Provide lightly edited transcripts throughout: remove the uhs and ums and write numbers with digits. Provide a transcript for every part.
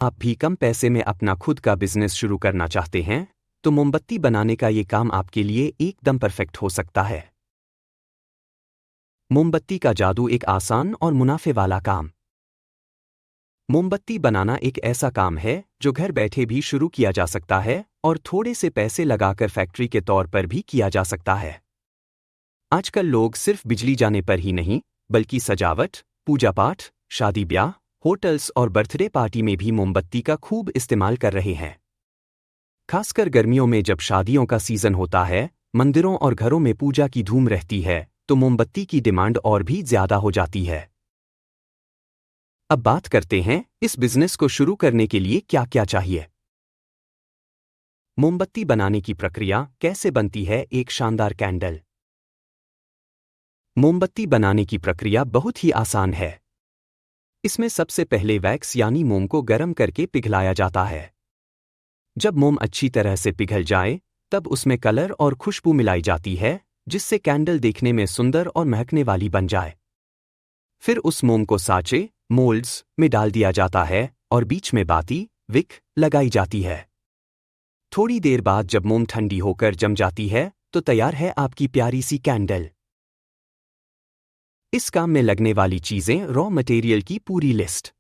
आप भी कम पैसे में अपना खुद का बिजनेस शुरू करना चाहते हैं तो मोमबत्ती बनाने का ये काम आपके लिए एकदम परफेक्ट हो सकता है। मोमबत्ती का जादू, एक आसान और मुनाफे वाला काम। मोमबत्ती बनाना एक ऐसा काम है जो घर बैठे भी शुरू किया जा सकता है और थोड़े से पैसे लगाकर फैक्ट्री के तौर पर भी किया जा सकता है। आजकल लोग सिर्फ बिजली जाने पर ही नहीं बल्कि सजावट, पूजा पाठ, शादी ब्याह, होटल्स और बर्थडे पार्टी में भी मोमबत्ती का खूब इस्तेमाल कर रहे हैं। खासकर गर्मियों में जब शादियों का सीजन होता है, मंदिरों और घरों में पूजा की धूम रहती है, तो मोमबत्ती की डिमांड और भी ज्यादा हो जाती है। अब बात करते हैं इस बिजनेस को शुरू करने के लिए क्या क्या चाहिए। मोमबत्ती बनाने की प्रक्रिया कैसे बनती है एक शानदार कैंडल। मोमबत्ती बनाने की प्रक्रिया बहुत ही आसान है। इसमें सबसे पहले वैक्स यानी मोम को गर्म करके पिघलाया जाता है। जब मोम अच्छी तरह से पिघल जाए तब उसमें कलर और खुशबू मिलाई जाती है जिससे कैंडल देखने में सुंदर और महकने वाली बन जाए। फिर उस मोम को साँचे, मोल्ड्स में डाल दिया जाता है और बीच में बाती, विक लगाई जाती है। थोड़ी देर बाद जब मोम ठंडी होकर जम जाती है तो तैयार है आपकी प्यारी सी कैंडल। इस काम में लगने वाली चीजें, रॉ मटेरियल की पूरी लिस्ट।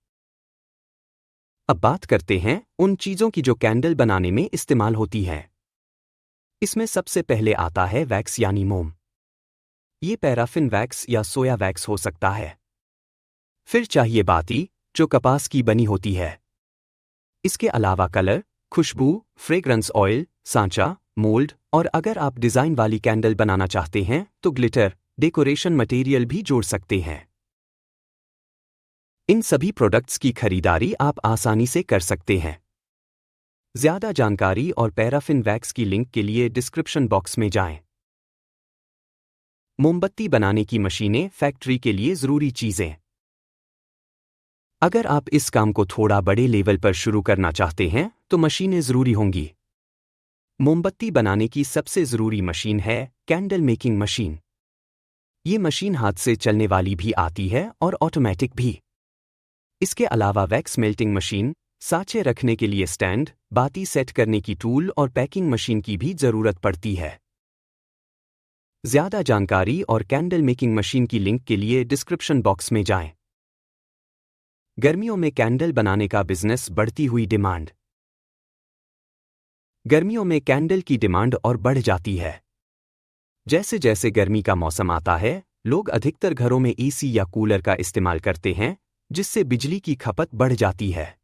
अब बात करते हैं उन चीजों की जो कैंडल बनाने में इस्तेमाल होती हैं। इसमें सबसे पहले आता है वैक्स यानी मोम। ये पैराफिन वैक्स या सोया वैक्स हो सकता है। फिर चाहिए बाती जो कपास की बनी होती है। इसके अलावा कलर, खुशबू, फ्रेग्रेंस ऑयल, सांचा, मोल्ड और अगर आप डिजाइन वाली कैंडल बनाना चाहते हैं तो ग्लिटर, डेकोरेशन मटेरियल भी जोड़ सकते हैं। इन सभी प्रोडक्ट्स की खरीदारी आप आसानी से कर सकते हैं। ज्यादा जानकारी और पैराफिन वैक्स की लिंक के लिए डिस्क्रिप्शन बॉक्स में जाएं। मोमबत्ती बनाने की मशीनें, फैक्ट्री के लिए जरूरी चीजें। अगर आप इस काम को थोड़ा बड़े लेवल पर शुरू करना चाहते हैं तो मशीनें जरूरी होंगी। मोमबत्ती बनाने की सबसे जरूरी मशीन है कैंडल मेकिंग मशीन। ये मशीन हाथ से चलने वाली भी आती है और ऑटोमेटिक भी। इसके अलावा वैक्स मेल्टिंग मशीन, साँचे रखने के लिए स्टैंड, बाती सेट करने की टूल और पैकिंग मशीन की भी जरूरत पड़ती है। ज्यादा जानकारी और कैंडल मेकिंग मशीन की लिंक के लिए डिस्क्रिप्शन बॉक्स में जाएं। गर्मियों में कैंडल बनाने का बिजनेस, बढ़ती हुई डिमांड। गर्मियों में कैंडल की डिमांड और बढ़ जाती है। जैसे जैसे गर्मी का मौसम आता है, लोग अधिकतर घरों में एसी या कूलर का इस्तेमाल करते हैं जिससे बिजली की खपत बढ़ जाती है।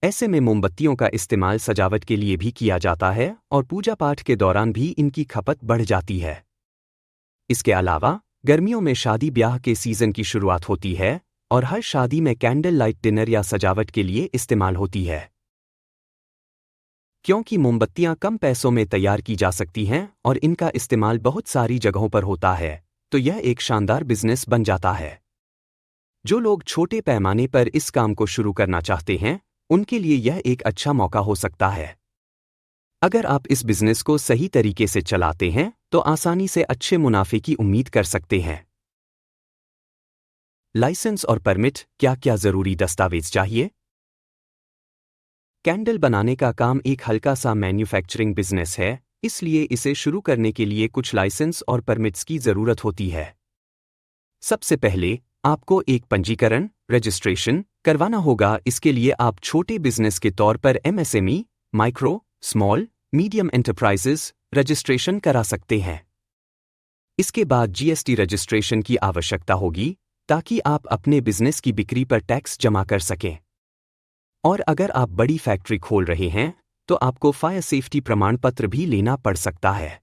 ऐसे में मोमबत्तियों का इस्तेमाल सजावट के लिए भी किया जाता है और पूजा पाठ के दौरान भी इनकी खपत बढ़ जाती है। इसके अलावा गर्मियों में शादी ब्याह के सीजन की शुरुआत होती है और हर शादी में कैंडल लाइट डिनर या सजावट के लिए इस्तेमाल होती है। क्योंकि मोमबत्तियां कम पैसों में तैयार की जा सकती हैं और इनका इस्तेमाल बहुत सारी जगहों पर होता है, तो यह एक शानदार बिजनेस बन जाता है। जो लोग छोटे पैमाने पर इस काम को शुरू करना चाहते हैं, उनके लिए यह एक अच्छा मौका हो सकता है। अगर आप इस बिजनेस को सही तरीके से चलाते हैं तो आसानी से अच्छे मुनाफे की उम्मीद कर सकते हैं। लाइसेंस और परमिट, क्या क्या जरूरी दस्तावेज चाहिए। कैंडल बनाने का काम एक हल्का सा मैन्युफैक्चरिंग बिजनेस है, इसलिए इसे शुरू करने के लिए कुछ लाइसेंस और परमिट्स की जरूरत होती है। सबसे पहले आपको एक पंजीकरण, रजिस्ट्रेशन करवाना होगा। इसके लिए आप छोटे बिजनेस के तौर पर MSME, micro, small, medium enterprises registration करा सकते हैं। इसके बाद जीएसटी रजिस्ट्रेशन की आवश्यकता होगी ताकि आप अपने बिजनेस की बिक्री पर टैक्स जमा कर सकें। और अगर आप बड़ी फैक्ट्री खोल रहे हैं तो आपको फायर सेफ्टी प्रमाण पत्र भी लेना पड़ सकता है।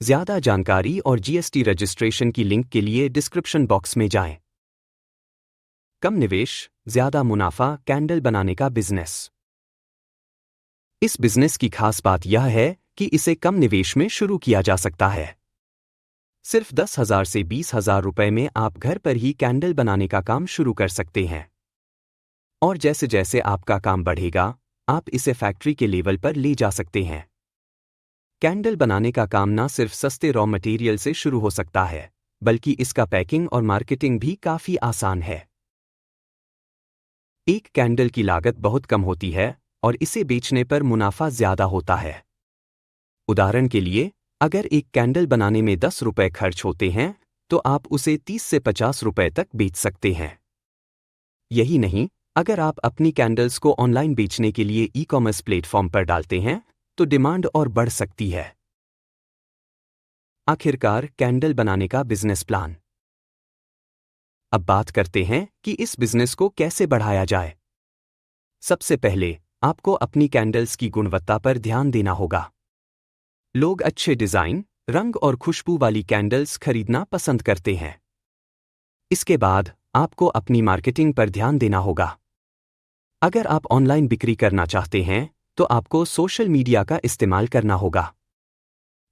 ज्यादा जानकारी और जीएसटी रजिस्ट्रेशन की लिंक के लिए डिस्क्रिप्शन बॉक्स में जाएं। कम निवेश, ज्यादा मुनाफा, कैंडल बनाने का बिजनेस। इस बिजनेस की खास बात यह है कि इसे कम निवेश में शुरू किया जा सकता है। सिर्फ 10,000 से 20,000 रुपए में आप घर पर ही कैंडल बनाने का काम शुरू कर सकते हैं। और जैसे जैसे आपका काम बढ़ेगा, आप इसे फैक्ट्री के लेवल पर ले जा सकते हैं। कैंडल बनाने का काम ना सिर्फ सस्ते रॉ मटेरियल से शुरू हो सकता है, बल्कि इसका पैकिंग और मार्केटिंग भी काफी आसान है। एक कैंडल की लागत बहुत कम होती है और इसे बेचने पर मुनाफा ज्यादा होता है। उदाहरण के लिए, अगर एक कैंडल बनाने में 10 रुपए खर्च होते हैं तो आप उसे 30 से 50 रुपए तक बेच सकते हैं। यही नहीं, अगर आप अपनी कैंडल्स को ऑनलाइन बेचने के लिए ई-कॉमर्स प्लेटफॉर्म पर डालते हैं तो डिमांड और बढ़ सकती है। आखिरकार, कैंडल बनाने का बिजनेस प्लान। अब बात करते हैं कि इस बिजनेस को कैसे बढ़ाया जाए। सबसे पहले आपको अपनी कैंडल्स की गुणवत्ता पर ध्यान देना होगा। लोग अच्छे डिजाइन, रंग और खुशबू वाली कैंडल्स खरीदना पसंद करते हैं। इसके बाद आपको अपनी मार्केटिंग पर ध्यान देना होगा। अगर आप ऑनलाइन बिक्री करना चाहते हैं तो आपको सोशल मीडिया का इस्तेमाल करना होगा।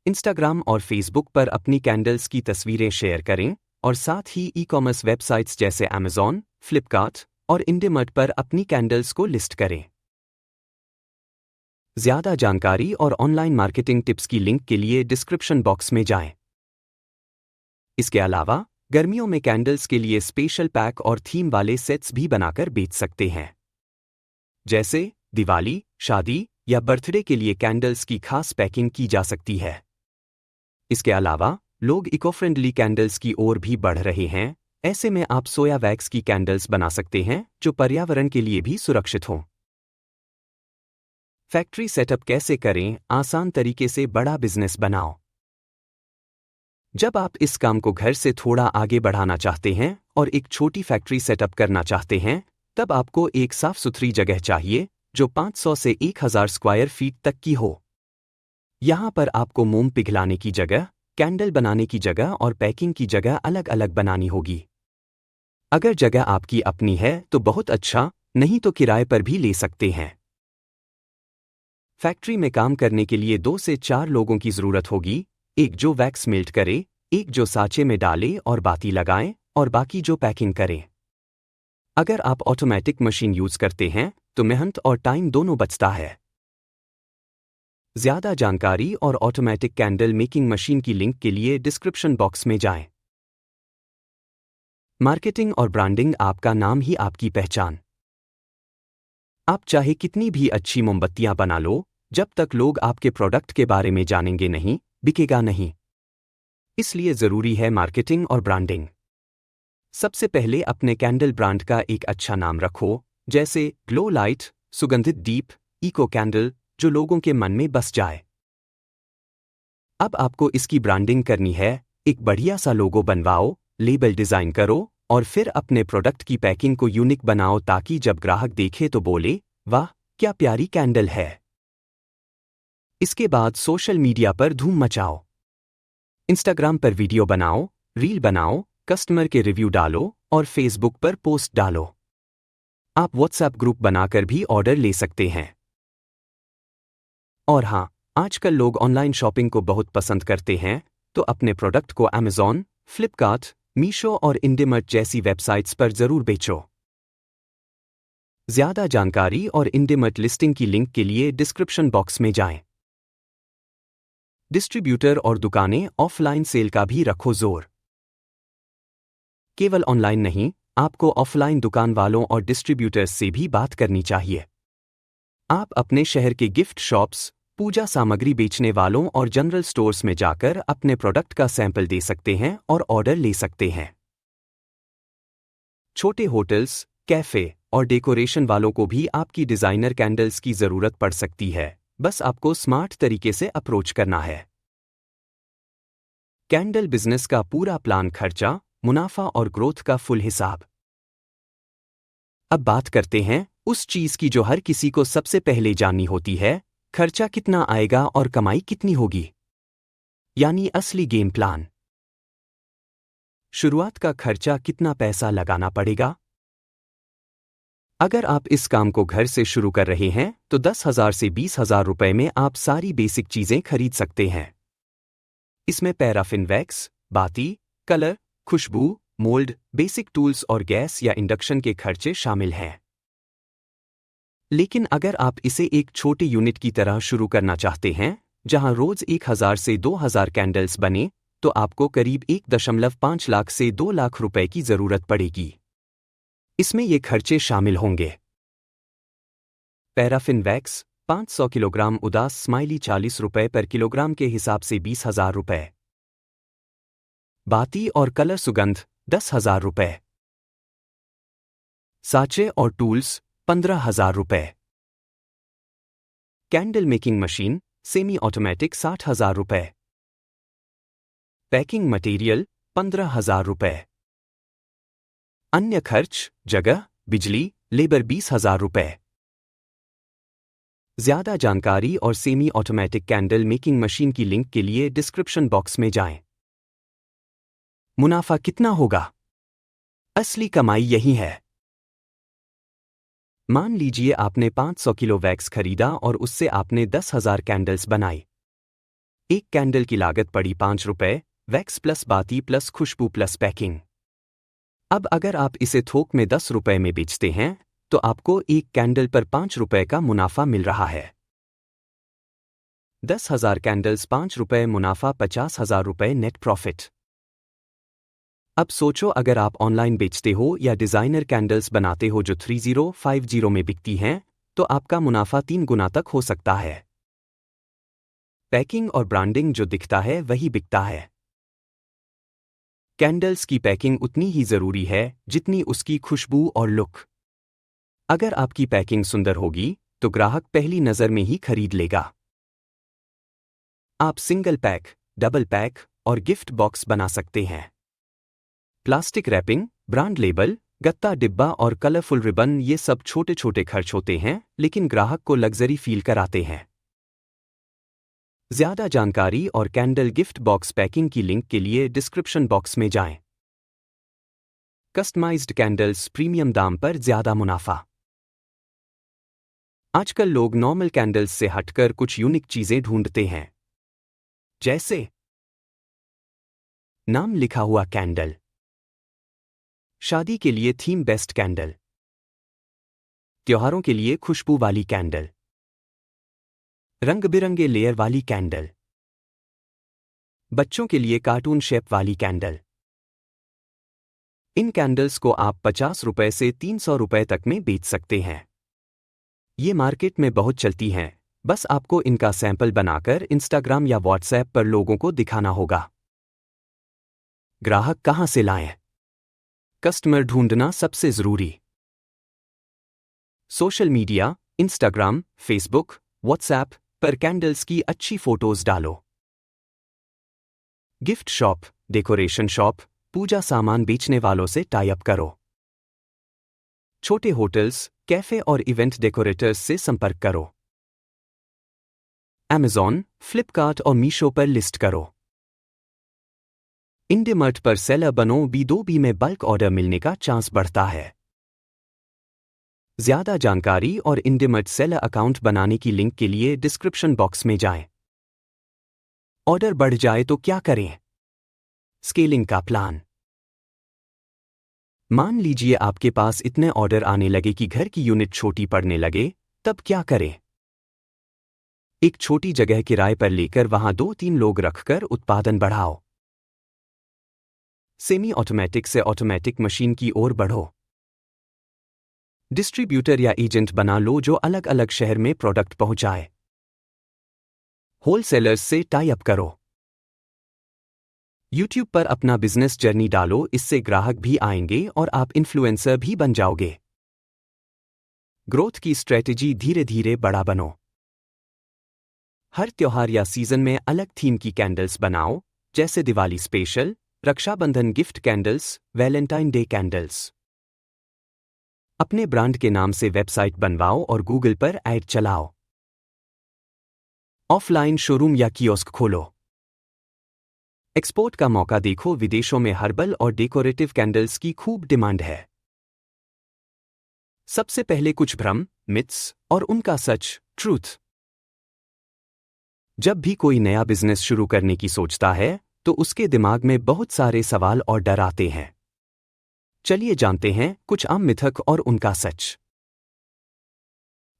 इंस्टाग्राम और फेसबुक पर अपनी कैंडल्स की तस्वीरें शेयर करें और साथ ही ई-कॉमर्स वेबसाइट्स जैसे अमेज़न, फ्लिपकार्ट और इंडीमार्ट पर अपनी कैंडल्स को लिस्ट करें। ज़्यादा जानकारी और ऑनलाइन मार्केटिंग टिप्स की लिंक के लिए डिस्क्रिप्शन बॉक्स में जाएं। इसके अलावा गर्मियों में कैंडल्स के लिए स्पेशल पैक और थीम वाले सेट्स भी बनाकर बेच सकते हैं। जैसे दिवाली, शादी या बर्थडे के लिए कैंडल्स की खास पैकिंग की जा सकती है। इसके अलावा लोग इको फ्रेंडली कैंडल्स की ओर भी बढ़ रहे हैं। ऐसे में आप सोया वैक्स की कैंडल्स बना सकते हैं जो पर्यावरण के लिए भी सुरक्षित हों। फैक्ट्री सेटअप कैसे करें? आसान तरीके से बड़ा बिजनेस बनाओ। जब आप इस काम को घर से थोड़ा आगे बढ़ाना चाहते हैं और एक छोटी फैक्ट्री सेटअप करना चाहते हैं, तब आपको एक साफ सुथरी जगह चाहिए जो 500 से 1000 स्क्वायर फीट तक की हो। यहाँ पर आपको मोम पिघलाने की जगह, कैंडल बनाने की जगह और पैकिंग की जगह अलग अलग बनानी होगी। अगर जगह आपकी अपनी है तो बहुत अच्छा, नहीं तो किराए पर भी ले सकते हैं। फैक्ट्री में काम करने के लिए 2 से 4 लोगों की जरूरत होगी, एक जो वैक्स मेल्ट करे, एक जो साँचे में डाले और बाती लगाएं और बाकी जो पैकिंग करें। अगर आप ऑटोमेटिक मशीन यूज करते हैं तो मेहनत और टाइम दोनों बचता है। ज़्यादा जानकारी और ऑटोमेटिक कैंडल मेकिंग मशीन की लिंक के लिए डिस्क्रिप्शन बॉक्स में जाएं। मार्केटिंग और ब्रांडिंग, आपका नाम ही आपकी पहचान। आप चाहे कितनी भी अच्छी मोमबत्तियां बना लो, जब तक लोग आपके प्रोडक्ट के बारे में जानेंगे नहीं, बिकेगा नहीं। इसलिए जरूरी है मार्केटिंग और ब्रांडिंग। सबसे पहले अपने कैंडल ब्रांड का एक अच्छा नाम रखो, जैसे ग्लो लाइट, सुगंधित दीप, इको कैंडल, जो लोगों के मन में बस जाए। अब आपको इसकी ब्रांडिंग करनी है। एक बढ़िया सा लोगो बनवाओ, लेबल डिजाइन करो और फिर अपने प्रोडक्ट की पैकिंग को यूनिक बनाओ ताकि जब ग्राहक देखे तो बोले, वाह क्या प्यारी कैंडल है। इसके बाद सोशल मीडिया पर धूम मचाओ। इंस्टाग्राम पर वीडियो बनाओ, रील बनाओ, कस्टमर के रिव्यू डालो और फेसबुक पर पोस्ट डालो। आप व्हाट्सएप ग्रुप बनाकर भी ऑर्डर ले सकते हैं। और हाँ, आजकल लोग ऑनलाइन शॉपिंग को बहुत पसंद करते हैं, तो अपने प्रोडक्ट को अमेज़न, फ्लिपकार्ट, मीशो और इंडीमार्ट जैसी वेबसाइट्स पर जरूर बेचो। ज़्यादा जानकारी और इंडीमार्ट लिस्टिंग की लिंक के लिए डिस्क्रिप्शन बॉक्स में जाएं। डिस्ट्रीब्यूटर और दुकानें, ऑफलाइन सेल का भी रखो जोर। केवल ऑनलाइन नहीं, आपको ऑफलाइन दुकान वालों और डिस्ट्रीब्यूटर्स से भी बात करनी चाहिए। आप अपने शहर के गिफ्ट शॉप्स, पूजा सामग्री बेचने वालों और जनरल स्टोर्स में जाकर अपने प्रोडक्ट का सैंपल दे सकते हैं और ऑर्डर ले सकते हैं। छोटे होटल्स, कैफे और डेकोरेशन वालों को भी आपकी डिजाइनर कैंडल्स की जरूरत पड़ सकती है, बस आपको स्मार्ट तरीके से अप्रोच करना है। कैंडल बिजनेस का पूरा प्लान, खर्चा, मुनाफा और ग्रोथ का फुल हिसाब। अब बात करते हैं उस चीज की जो हर किसी को सबसे पहले जाननी होती है, खर्चा कितना आएगा और कमाई कितनी होगी, यानी असली गेम प्लान। शुरुआत का खर्चा, कितना पैसा लगाना पड़ेगा। अगर आप इस काम को घर से शुरू कर रहे हैं तो 10,000 से 20,000 रुपए में आप सारी बेसिक चीजें खरीद सकते हैं। इसमें पैराफिन वैक्स, बाती, कलर, खुशबू, मोल्ड, बेसिक टूल्स और गैस या इंडक्शन के खर्चे शामिल हैं। लेकिन अगर आप इसे एक छोटे यूनिट की तरह शुरू करना चाहते हैं, जहां रोज 1000 से 2000 कैंडल्स बने, तो आपको करीब 1.5 लाख से 2 लाख रुपए की जरूरत पड़ेगी। इसमें ये खर्चे शामिल होंगे। पैराफिन वैक्स 500 किलोग्राम, उदास स्माइली 40 रुपए पर किलोग्राम के हिसाब से 20,000 रुपए। बाती और कलर सुगंध 10,000 रुपए। साचे और टूल्स 15,000 रुपए। Candle making machine semi automatic 60,000 रुपए। पैकिंग मटेरियल 15,000 रुपए। अन्य खर्च जगह, बिजली, लेबर 20,000 रुपए। ज्यादा जानकारी और semi automatic candle making machine की लिंक के लिए डिस्क्रिप्शन बॉक्स में जाएं। मुनाफा कितना होगा? असली कमाई यही है। मान लीजिए आपने 500 किलो वैक्स खरीदा और उससे आपने 10,000 कैंडल्स बनाई। एक कैंडल की लागत पड़ी 5 रुपए, वैक्स प्लस बाती प्लस खुशबू प्लस पैकिंग। अब अगर आप इसे थोक में 10 रुपए में बेचते हैं तो आपको एक कैंडल पर 5 रुपए का मुनाफा मिल रहा है। 10,000 कैंडल्स 5 रुपए, मुनाफा 50,000 रुपए नेट प्रॉफिट। अब सोचो अगर आप ऑनलाइन बेचते हो या डिजाइनर कैंडल्स बनाते हो जो 3050 में बिकती हैं, तो आपका मुनाफा 3 गुना तक हो सकता है। पैकिंग और ब्रांडिंग जो दिखता है वही बिकता है। कैंडल्स की पैकिंग उतनी ही जरूरी है जितनी उसकी खुशबू और लुक। अगर आपकी पैकिंग सुंदर होगी तो ग्राहक पहली नजर में ही खरीद लेगा। आप सिंगल पैक, डबल पैक और गिफ्ट बॉक्स बना सकते हैं। प्लास्टिक रैपिंग, ब्रांड लेबल, गत्ता डिब्बा और कलरफुल रिबन, ये सब छोटे छोटे खर्च होते हैं लेकिन ग्राहक को लग्जरी फील कराते हैं। ज्यादा जानकारी और कैंडल गिफ्ट बॉक्स पैकिंग की लिंक के लिए डिस्क्रिप्शन बॉक्स में जाएं। कस्टमाइज्ड कैंडल्स प्रीमियम दाम पर ज्यादा मुनाफा। आजकल लोग नॉर्मल कैंडल्स से हटकर कुछ यूनिक चीजें ढूंढते हैं, जैसे नाम लिखा हुआ कैंडल, शादी के लिए थीम बेस्ट कैंडल, त्योहारों के लिए खुशबू वाली कैंडल, रंग बिरंगे लेयर वाली कैंडल, बच्चों के लिए कार्टून शेप वाली कैंडल। इन कैंडल्स को आप 50 रुपए से 300 रुपए तक में बेच सकते हैं। ये मार्केट में बहुत चलती हैं, बस आपको इनका सैंपल बनाकर इंस्टाग्राम या व्हाट्सएप पर लोगों को दिखाना होगा। ग्राहक कहां से लाएं? कस्टमर ढूंढना सबसे जरूरी। Social media, Instagram, Facebook, WhatsApp पर कैंडल्स की अच्छी फोटोज डालो। गिफ्ट शॉप, डेकोरेशन शॉप, पूजा सामान बेचने वालों से टाई अप करो। छोटे होटल्स, कैफे और इवेंट डेकोरेटर्स से संपर्क करो। Amazon, फ्लिपकार्ट और मीशो पर लिस्ट करो। इंडीमार्ट पर सेलर बनो, B2B में बल्क ऑर्डर मिलने का चांस बढ़ता है। ज्यादा जानकारी और इंडीमार्ट सेलर अकाउंट बनाने की लिंक के लिए डिस्क्रिप्शन बॉक्स में जाएं। ऑर्डर बढ़ जाए तो क्या करें? स्केलिंग का प्लान। मान लीजिए आपके पास इतने ऑर्डर आने लगे कि घर की यूनिट छोटी पड़ने लगे, तब क्या करें? एक छोटी जगह किराए पर लेकर वहां 2-3 लोग रखकर उत्पादन बढ़ाओ। सेमी ऑटोमेटिक से ऑटोमेटिक मशीन की ओर बढ़ो। डिस्ट्रीब्यूटर या एजेंट बना लो जो अलग अलग शहर में प्रोडक्ट पहुंचाए। होलसेलर्स से टाई अप करो। यूट्यूब पर अपना बिजनेस जर्नी डालो, इससे ग्राहक भी आएंगे और आप इन्फ्लुएंसर भी बन जाओगे। ग्रोथ की स्ट्रेटेजी, धीरे धीरे बड़ा बनो। हर त्योहार या सीजन में अलग थीम की कैंडल्स बनाओ, जैसे Diwali special, Rakshabandhan gift candles, Valentine day candles. अपने ब्रांड के नाम से वेबसाइट बनवाओ और गूगल पर ऐड चलाओ। ऑफलाइन शोरूम या कियोस्क खोलो। एक्सपोर्ट का मौका देखो, विदेशों में हर्बल और डेकोरेटिव कैंडल्स की खूब डिमांड है। सबसे पहले कुछ भ्रम, मिथ्स और उनका सच, ट्रूथ। जब भी कोई नया बिजनेस शुरू करने की सोचता है तो उसके दिमाग में बहुत सारे सवाल और डर आते हैं। चलिए जानते हैं कुछ आम मिथक और उनका सच।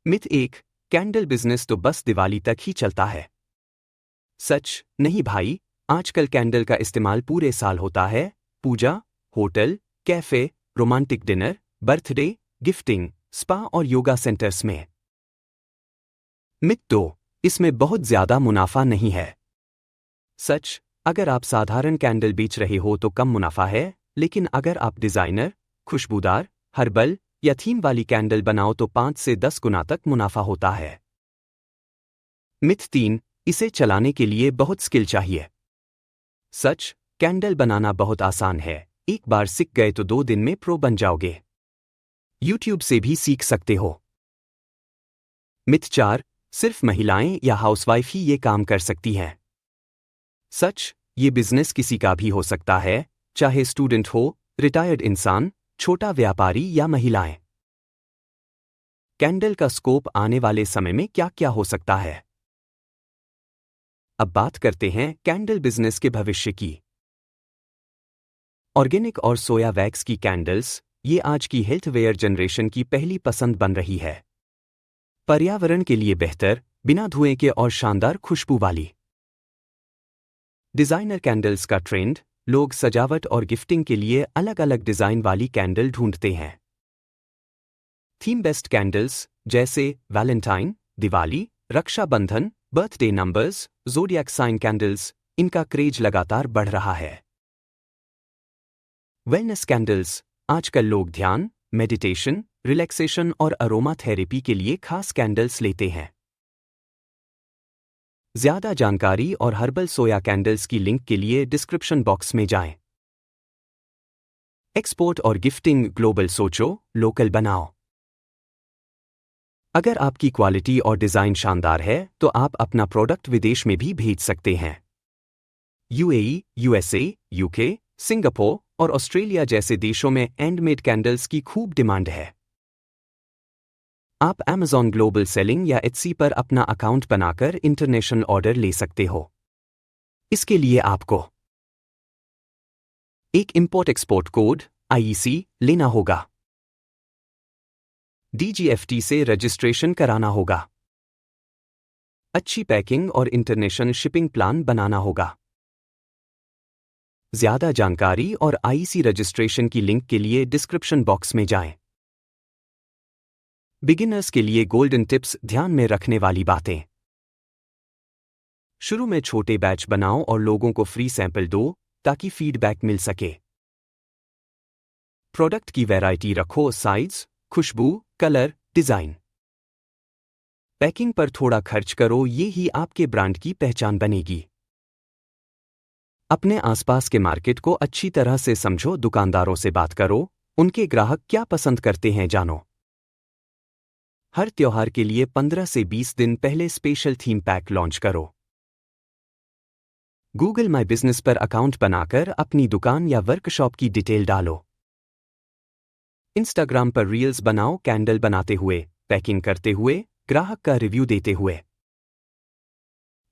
मिथ 1, कैंडल बिजनेस तो बस दिवाली तक ही चलता है। सच, नहीं भाई, आजकल कैंडल का इस्तेमाल पूरे साल होता है। पूजा, hotel, cafe, romantic dinner, birthday, gifting, spa और योगा सेंटर्स में। मिथ 2, इसमें बहुत ज्यादा मुनाफा नहीं है। सच, अगर आप साधारण कैंडल बेच रहे हो तो कम मुनाफा है, लेकिन अगर आप डिजाइनर, खुशबूदार, हर्बल या थीम वाली कैंडल बनाओ तो 5 से 10 गुना तक मुनाफा होता है। मिथ 3, इसे चलाने के लिए बहुत स्किल चाहिए। सच, कैंडल बनाना बहुत आसान है, एक बार सीख गए तो 2 दिन में प्रो बन जाओगे। YouTube से भी सीख सकते हो। मिथ 4, सिर्फ महिलाएं या हाउसवाइफ ही ये काम कर सकती हैं। सच, ये बिजनेस किसी का भी हो सकता है, चाहे स्टूडेंट हो, रिटायर्ड इंसान, छोटा व्यापारी या महिलाएं। कैंडल का स्कोप आने वाले समय में क्या क्या हो सकता है। अब बात करते हैं कैंडल बिजनेस के भविष्य की। ऑर्गेनिक और सोया वैक्स की कैंडल्स, ये आज की हेल्थवेयर जनरेशन की पहली पसंद बन रही है। पर्यावरण के लिए बेहतर, बिना धुएं के और शानदार खुशबू वाली। डिजाइनर कैंडल्स का ट्रेंड, लोग सजावट और गिफ्टिंग के लिए अलग अलग डिजाइन वाली कैंडल ढूंढते हैं। थीम बेस्ड कैंडल्स जैसे Valentine, Diwali, Rakshabandhan, birthday numbers, zodiac sign candles, इनका क्रेज लगातार बढ़ रहा है। वेलनेस कैंडल्स, आजकल लोग ध्यान, मेडिटेशन, रिलैक्सेशन और अरोमा थेरेपी के लिए खास कैंडल्स लेते हैं। ज्यादा जानकारी और हर्बल सोया कैंडल्स की लिंक के लिए डिस्क्रिप्शन बॉक्स में जाएं। एक्सपोर्ट और गिफ्टिंग ग्लोबल सोचो, लोकल बनाओ। अगर आपकी क्वालिटी और डिजाइन शानदार है तो आप अपना प्रोडक्ट विदेश में भी भेज सकते हैं। यूएई, यूएसए, यूके, सिंगापुर और ऑस्ट्रेलिया जैसे देशों में हैंडमेड कैंडल्स की खूब डिमांड है। आप Amazon ग्लोबल सेलिंग या Etsy पर अपना अकाउंट बनाकर इंटरनेशनल ऑर्डर ले सकते हो। इसके लिए आपको एक इंपोर्ट एक्सपोर्ट कोड IEC लेना होगा। DGFT से रजिस्ट्रेशन कराना होगा। अच्छी पैकिंग और इंटरनेशनल शिपिंग प्लान बनाना होगा। ज्यादा जानकारी और IEC रजिस्ट्रेशन की लिंक के लिए डिस्क्रिप्शन बॉक्स में जाएं। बिगिनर्स के लिए गोल्डन टिप्स, ध्यान में रखने वाली बातें। शुरू में छोटे बैच बनाओ और लोगों को फ्री सैंपल दो ताकि फीडबैक मिल सके। प्रोडक्ट की वैरायटी रखो, साइज, खुशबू, कलर, डिजाइन। पैकिंग पर थोड़ा खर्च करो, ये ही आपके ब्रांड की पहचान बनेगी। अपने आसपास के मार्केट को अच्छी तरह से समझो, दुकानदारों से बात करो, उनके ग्राहक क्या पसंद करते हैं जानो। हर त्योहार के लिए 15 से 20 दिन पहले स्पेशल थीम पैक लॉन्च करो। गूगल माई बिजनेस पर अकाउंट बनाकर अपनी दुकान या वर्कशॉप की डिटेल डालो। इंस्टाग्राम पर रील्स बनाओ, कैंडल बनाते हुए, पैकिंग करते हुए, ग्राहक का रिव्यू देते हुए।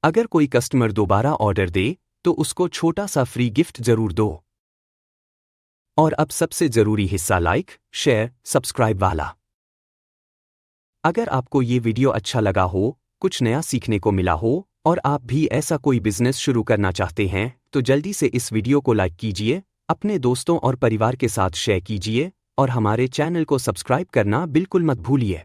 अगर कोई कस्टमर दोबारा ऑर्डर दे तो उसको छोटा सा फ्री गिफ्ट जरूर दो। और अब सबसे जरूरी हिस्सा, लाइक, शेयर, सब्सक्राइब वाला। अगर आपको ये वीडियो अच्छा लगा हो, कुछ नया सीखने को मिला हो और आप भी ऐसा कोई बिजनेस शुरू करना चाहते हैं तो जल्दी से इस वीडियो को लाइक कीजिए, अपने दोस्तों और परिवार के साथ शेयर कीजिए और हमारे चैनल को सब्सक्राइब करना बिल्कुल मत भूलिए।